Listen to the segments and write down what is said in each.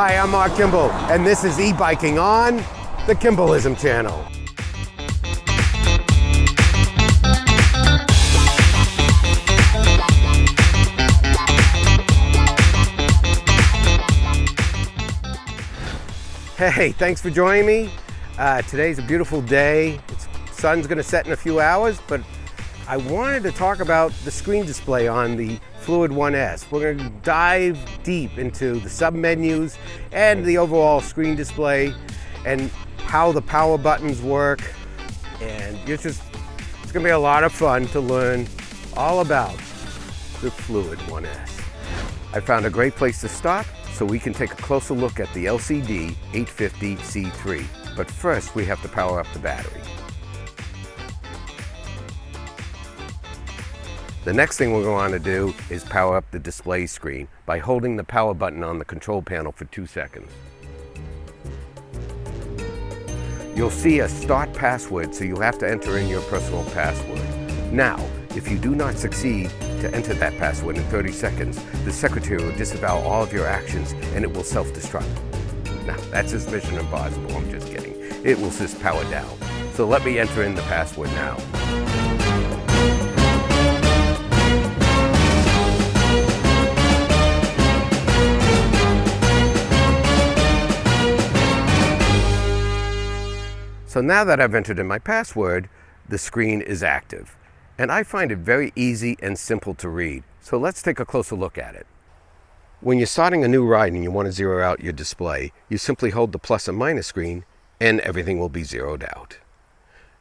Hi, I'm Marc Kimball, and this is e-biking on the Kimballism channel. Hey, thanks for joining me. Today's a beautiful day. The sun's gonna set in a few hours, but I wanted to talk about the screen display on the FLLUID ONE S. We're gonna dive deep into the sub-menus and the overall screen display and how the power buttons work. And it's gonna be a lot of fun to learn all about the FLLUID ONE S. I found a great place to start so we can take a closer look at the LCD 850C3. But first, we have to power up the battery. The next thing we're going to do is power up the display screen by holding the power button on the control panel for 2 seconds. You'll see a start password, so you have to enter in your personal password. Now, if you do not succeed to enter that password in 30 seconds, the secretary will disavow all of your actions and it will self-destruct. Now, that's just Mission Impossible, I'm just kidding. It will just power down. So let me enter in the password now. So now that I've entered in my password, the screen is active. And I find it very easy and simple to read. So let's take a closer look at it. When you're starting a new ride and you want to zero out your display, you simply hold the plus and minus screen and everything will be zeroed out.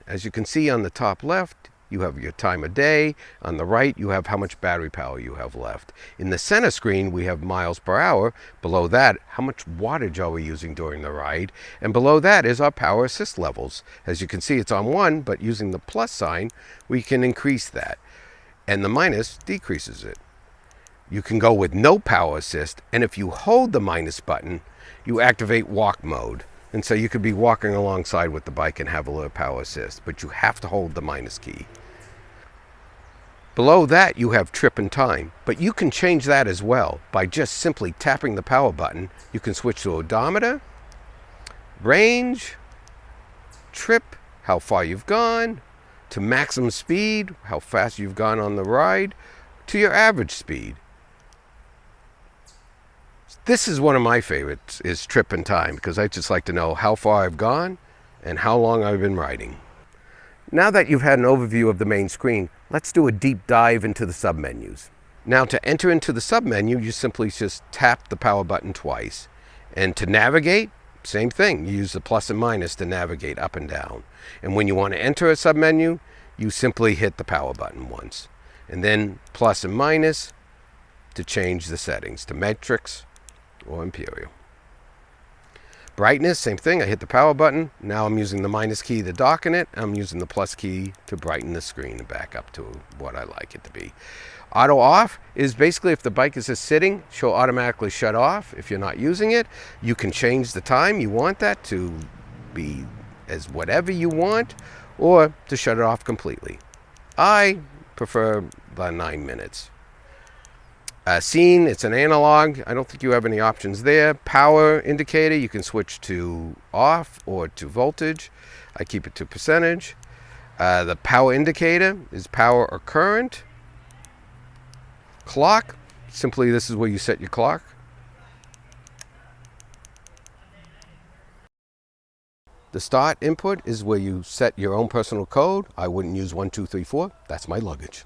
As you can see on the top left, you have your time of day. On the right, you have how much battery power you have left. In the center screen, we have miles per hour. Below that, how much wattage are we using during the ride? And below that is our power assist levels. As you can see, it's on 1, but using the plus sign, we can increase that. And the minus decreases it. You can go with no power assist, and if you hold the minus button, you activate walk mode. And so you could be walking alongside with the bike and have a little power assist, but you have to hold the minus key. Below that, you have trip and time, but you can change that as well by just simply tapping the power button. You can switch to odometer, range, trip, how far you've gone, to maximum speed, how fast you've gone on the ride, to your average speed. This is one of my favorites, is trip and time, because I just like to know how far I've gone and how long I've been riding. Now that you've had an overview of the main screen, let's do a deep dive into the submenus. Now to enter into the submenu, you simply just tap the power button twice. And to navigate, same thing. You use the plus and minus to navigate up and down. And when you want to enter a submenu, you simply hit the power button once. And then plus and minus to change the settings to matrix or imperial. Brightness, same thing. I hit the power button. Now I'm using the minus key to darken it. I'm using the plus key to brighten the screen and back up to what I like it to be. Auto off is basically if the bike is just sitting, she'll automatically shut off if you're not using it. You can change the time you want that to be as whatever you want, or to shut it off completely. I prefer about 9 minutes. Scene, it's an analog. I don't think you have any options there. Power indicator, you can switch to off or to voltage. I keep it to percentage. The power indicator is power or current. Clock, simply this is where you set your clock. The start input is where you set your own personal code. I wouldn't use 1, 2, 3, 4. That's my luggage.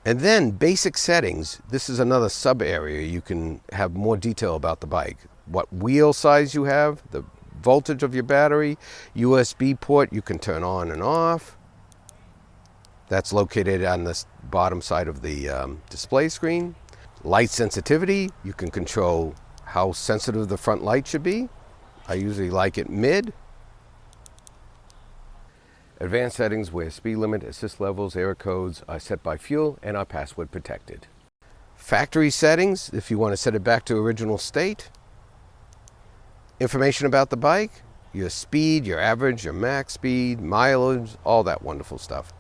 And then basic settings, this is another sub area. You can have more detail about the bike. What wheel size you have, the voltage of your battery, USB port you can turn on and off. That's located on the bottom side of the display screen. Light sensitivity, you can control how sensitive the front light should be. I usually like it mid. Advanced settings where speed limit, assist levels, error codes are set by fuel and are password protected. Factory settings, if you want to set it back to original state. Information about the bike, your speed, your average, your max speed, mileage, all that wonderful stuff.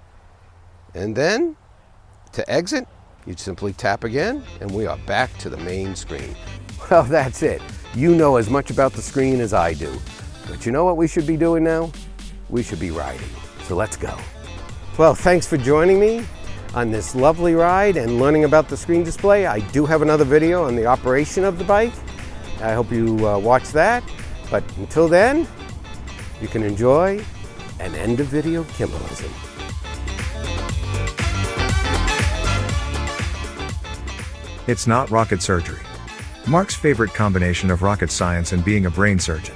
And then to exit, you simply tap again and we are back to the main screen. Well, that's it. You know as much about the screen as I do. But you know what we should be doing now? We should be riding. So let's go. Well, thanks for joining me on this lovely ride and learning about the screen display. I do have another video on the operation of the bike. I hope you watch that. But until then, you can enjoy an end of video Kimballism. It's not rocket surgery. Marc's favorite combination of rocket science and being a brain surgeon.